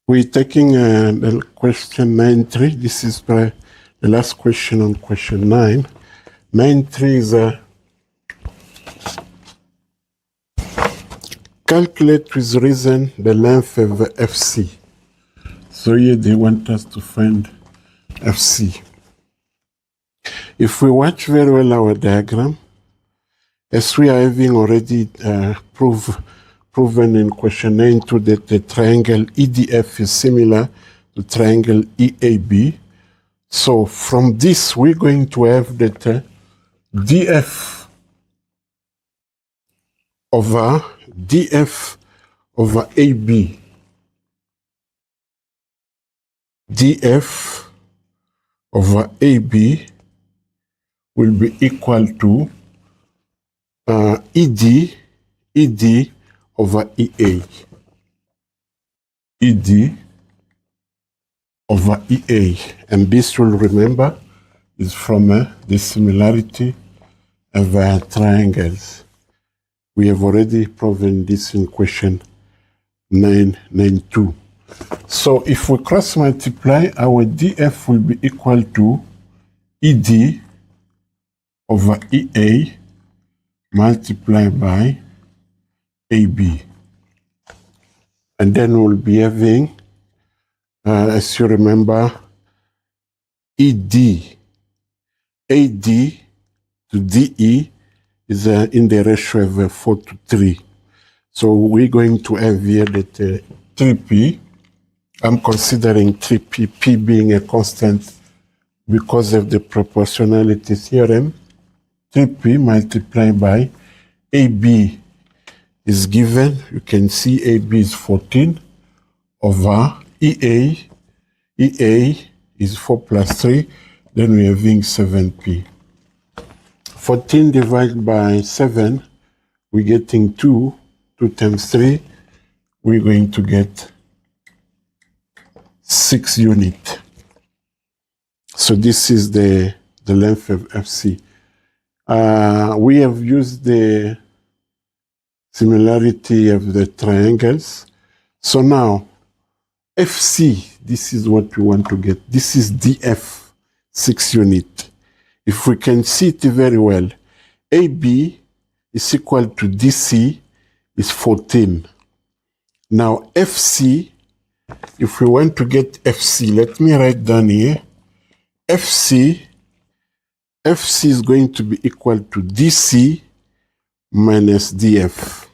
We're taking the question 9.3. This is the last question on question 9. 9.3 is calculate with reason the length of FC. So here they want us to find FC. If we watch very well our diagram, as we are having already proven in question 9.2 that the triangle EDF is similar to triangle EAB. So from this, we're going to have that DF over AB. DF over AB will be equal to ED over EA. ED over EA. And this, will remember, is from the similarity of triangles. We have already proven this in question 9.2. So if we cross multiply, our DF will be equal to ED over EA multiplied by AB. And then we'll be having, as you remember, AD to DE is in the ratio of 4 to 3. So we're going to have here that 3P. I'm considering 3P, P being a constant because of the proportionality theorem. 3P multiplied by AB is given. You can see AB is 14 over EA. EA is 4 plus 3. Then we're having 7P. 14 divided by 7, we're getting 2. 2 times 3, we're going to get 6 units. So this is the length of FC. We have used the similarity of the triangles. So now, FC, this is what we want to get. This is DF, 6 units. If we can see it very well, AB is equal to DC is 14. Now, FC, if we want to get FC, let me write down here. FC is going to be equal to DC minus DF.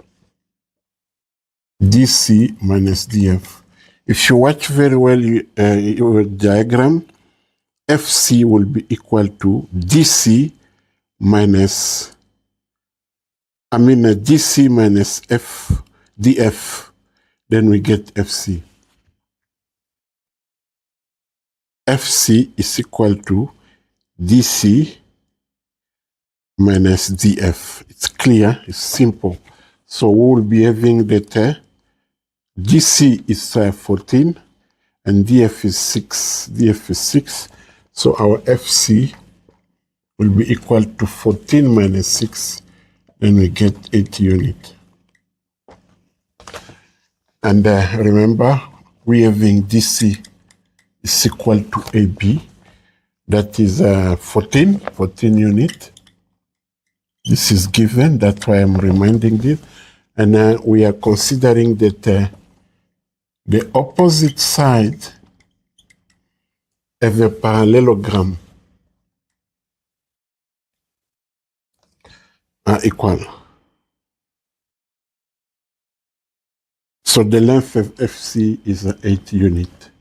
DC minus DF. If you watch very well your diagram, FC will be equal to DC minus, DC minus DF. Then we get FC. FC is equal to DC minus DF. It's clear, it's simple. So we will be having that DC is 14 and DF is 6. DF is 6. So our FC will be equal to 14 minus 6. Then we get 8 units. And remember, we're having DC is equal to AB. That is 14 units. This is given, that's why I'm reminding you. And we are considering that the opposite side of a parallelogram are equal. So the length of FC is 8 units.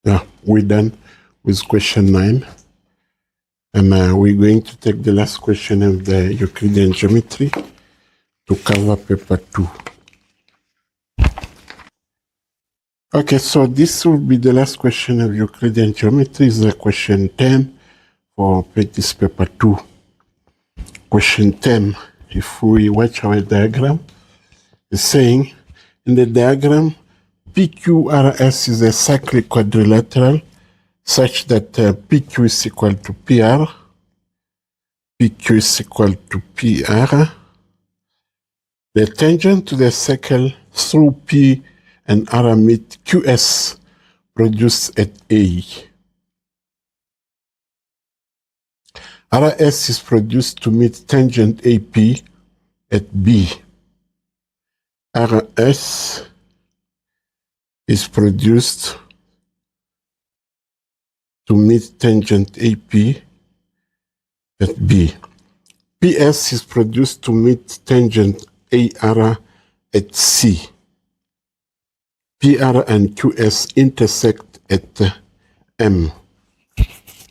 Yeah, we're done with question 9. And we're going to take the last question of the Euclidean geometry to cover paper 2. Okay, so this will be the last question of Euclidean geometry. Is question 10 for this paper 2. Question 10, if we watch our diagram, is saying in the diagram, PQRS is a cyclic quadrilateral such that PQ is equal to PR, PQ is equal to PR. The tangent to the circle through P and R meet QS produced at A. RS is produced to meet tangent AP at B. RS is produced to meet tangent AP at B. PS is produced to meet tangent AR at C. PR and QS intersect at M,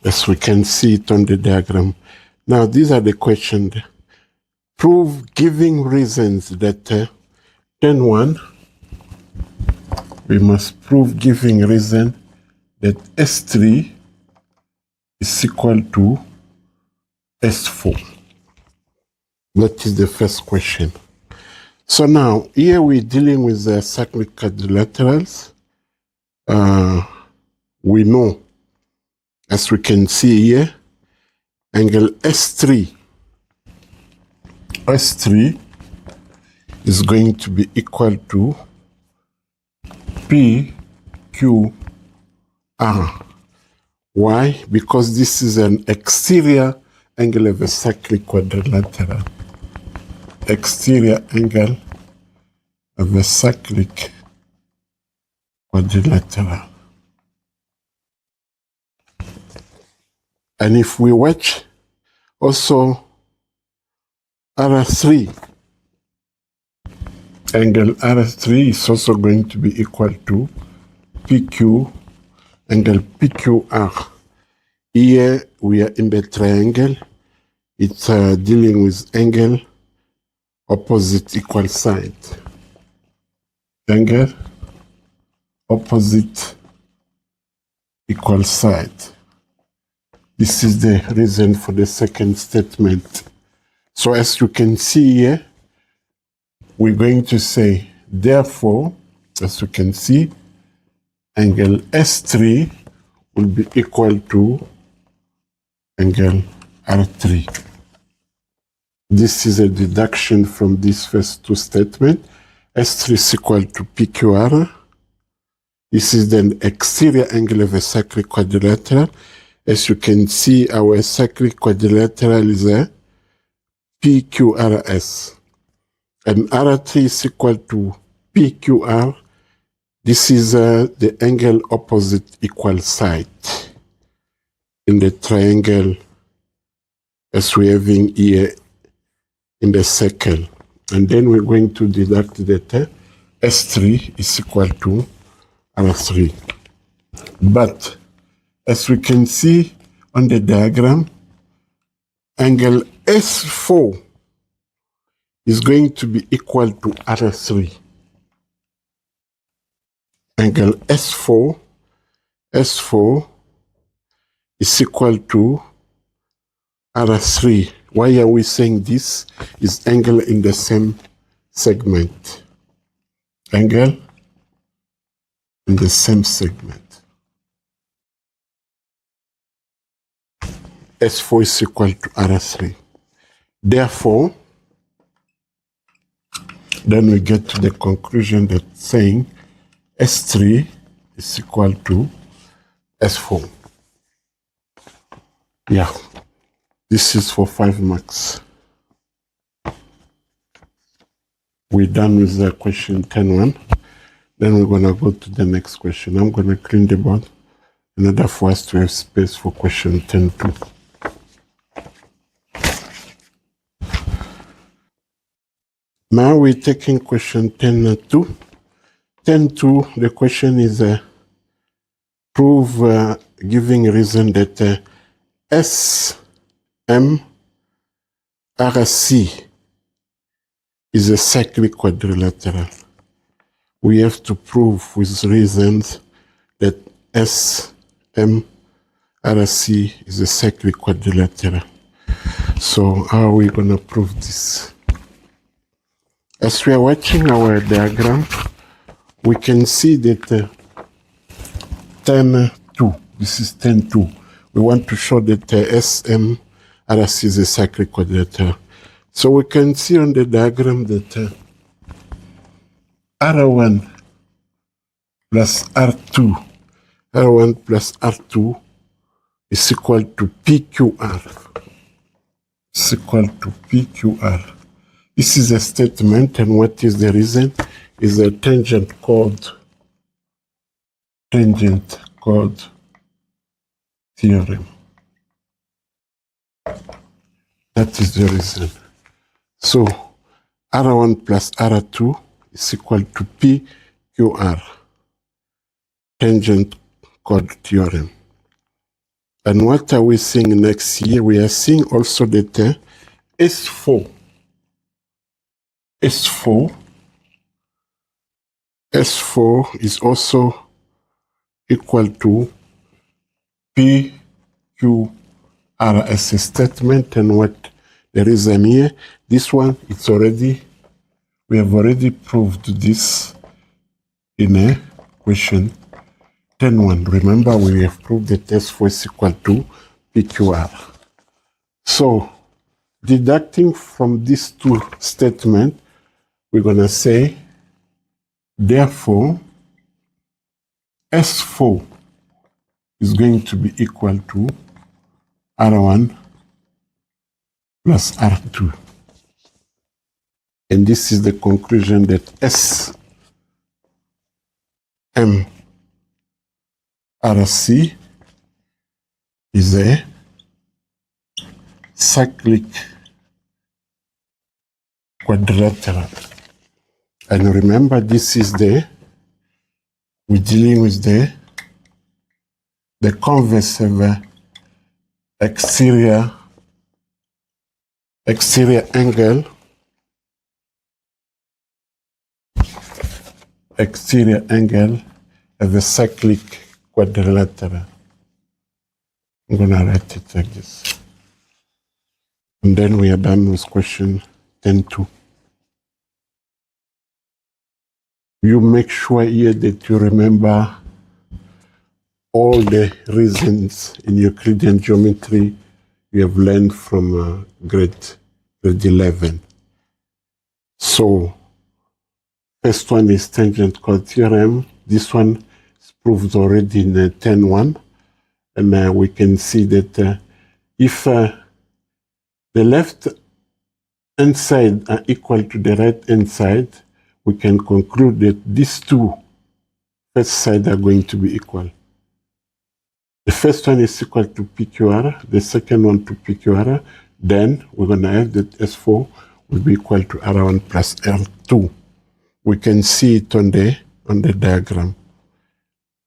as we can see it on the diagram. Now, these are the questions. Prove giving reasons that 10.1, we must prove giving reason that S3 is equal to S4. That is the first question. So now, here we're dealing with the cyclic quadrilaterals. We know, as we can see here, angle S3 is going to be equal to PQR. Why? Because this is an exterior angle of a cyclic quadrilateral. Exterior angle of a cyclic quadrilateral. And if we watch also R3, angle R3 is also going to be equal to PQ, angle PQR. Here we are in the triangle. It's dealing with angle opposite equal side. Angle opposite equal side. This is the reason for the second statement. So as you can see here, we're going to say, therefore, as you can see, angle S3 will be equal to angle R3. This is a deduction from these first two statements. S3 is equal to PQR. This is the exterior angle of a cyclic quadrilateral. As you can see, our cyclic quadrilateral is a PQRS. And R3 is equal to PQR. This is the angle opposite equal side in the triangle as we're having here in the circle. And then we're going to deduct that S3 is equal to R3. But as we can see on the diagram, angle S4 is going to be equal to R3. Angle S4 is equal to R3. Why are we saying this? Is angle in the same segment. Angle in the same segment. S4 is equal to R3. Therefore, then we get to the conclusion that saying S3 is equal to S4. Yeah, this is for 5 marks. We're done with the question 10.1. Then we're going to go to the next question. I'm going to clean the board in order for us to have space for question 10.2. Now we're taking question 10.2. 10.2, the question is prove giving reason that SMRC is a cyclic quadrilateral. We have to prove with reasons that SMRC is a cyclic quadrilateral. So how are we going to prove this? As we are watching our diagram, we can see that 10.2, this is 10.2. We want to show that SMRC is a cyclic quadrilateral. So we can see on the diagram that R1 plus R2. R1 plus R2 is equal to PQR. Is equal to PQR. This is a statement, and what is the reason? Is a tangent chord theorem. That is the reason. So R1 plus R2 is equal to PQR, tangent chord theorem. And what are we seeing next here? We are seeing also that S4 is also equal to PQR as a statement. And what the reason here, this one, we have already proved this in a question 10.1. Remember, we have proved that S4 is equal to PQR. So, deducting from these two statements, we're going to say, therefore, S4 is going to be equal to R1 plus R2. And this is the conclusion that SMRC is a cyclic quadrilateral. And remember, this is we're dealing with the converse of exterior angle of a cyclic quadrilateral. I'm going to write it like this. And then we are done with question 10.2. You make sure here that you remember all the reasons in Euclidean geometry you have learned from grade 11. So, first one is tangent chord theorem. This one is proved already in 10.1. And we can see that if the left hand side are equal to the right hand side, we can conclude that these two first sides are going to be equal. The first one is equal to PQR, the second one to PQR, then we're going to have that S4 will be equal to R1 plus R2. We can see it on the diagram.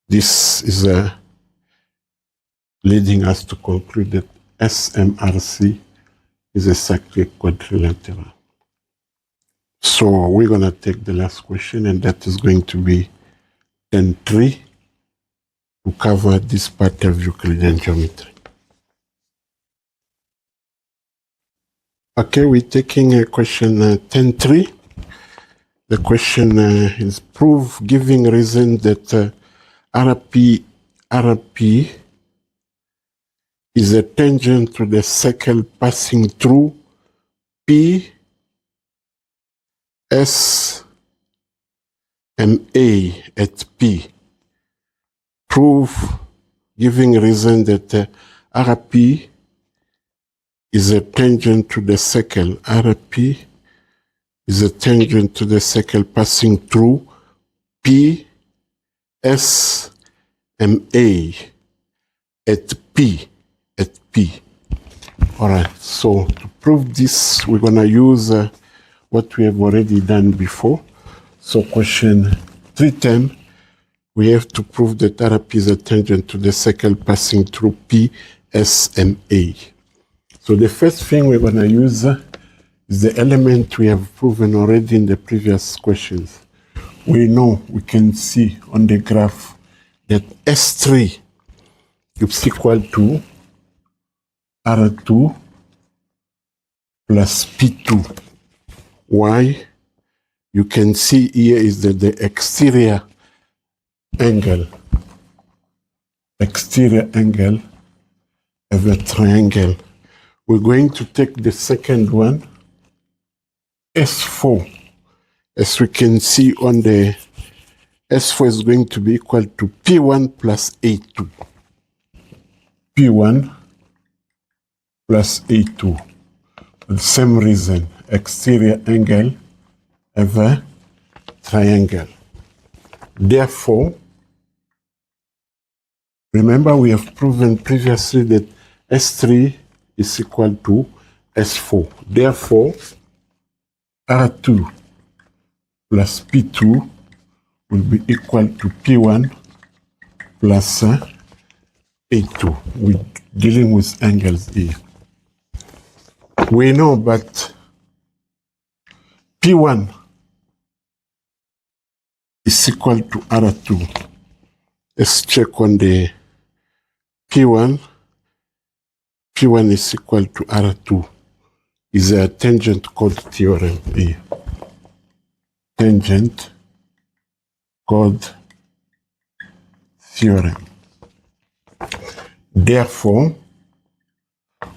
This is leading us to conclude that SMRC is a cyclic quadrilateral. So we're going to take the last question, and that is going to be 10.3 to cover this part of Euclidean geometry. Okay, we're taking a question 10.3. The question is prove giving reason that RP is a tangent to the circle passing through P, S, and A at P. Prove giving reason that RP is a tangent to the circle. RP is a tangent to the circle passing through P, S, and A at P. All right, so to prove this, we're going to use what we have already done before. So question 310, we have to prove that RP is a tangent to the circle passing through P, S, and A. So the first thing we're going to use is the element we have proven already in the previous questions. We know, we can see on the graph that S3 is equal to R2 plus P2. Why? You can see here is that the exterior angle of a triangle. We're going to take the second one, S4. As we can see on the S4 is going to be equal to P1 plus A2. P1 plus A2. For the same reason, exterior angle of a triangle. Therefore, remember we have proven previously that S3 is equal to S4. Therefore, R2 plus P2 will be equal to P1 plus A2. We're dealing with angles here. We know that P1 is equal to R2. Let's check on the P1. P1 is equal to R2. Is a tangent chord theorem here. Tangent chord theorem. Therefore,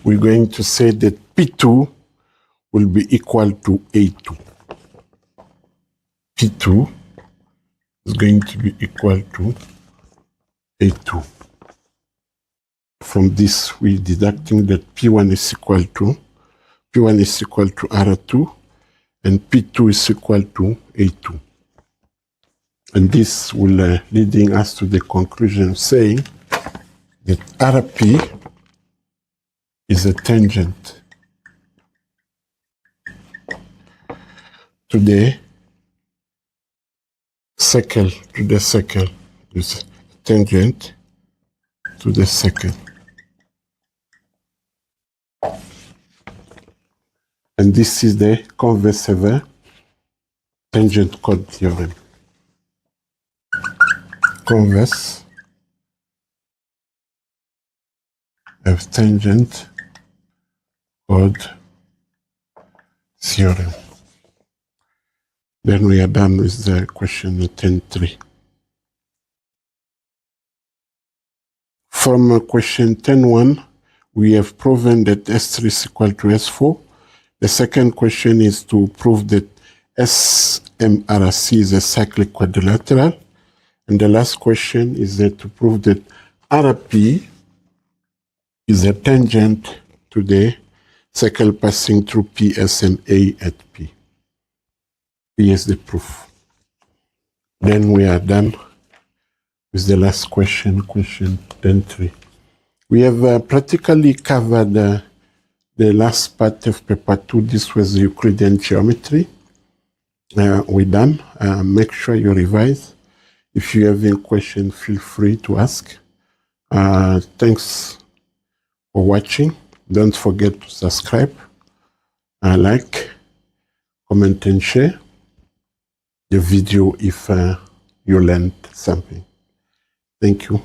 we're going to say that P2 will be equal to A2. P2 is going to be equal to A2. From this, we're deducting that P1 is equal to R2 and P2 is equal to A2. And this will leading us to the conclusion saying that RP is a tangent to the circle, is tangent to the circle. And this is the converse of a tangent chord theorem. Converse of tangent chord theorem. Then we are done with the question 10.3. From question 10.1, we have proven that S3 is equal to S4. The second question is to prove that SMRC is a cyclic quadrilateral. And the last question is to prove that RP is a tangent to the circle passing through PSMA at P. Here's the proof. Then we are done with the last question, question 10.3. We have practically covered the last part of paper 2. This was Euclidean geometry. We're done. Make sure you revise. If you have any question, feel free to ask. Thanks for watching. Don't forget to subscribe, like, comment, and share the video if you learned something. Thank you.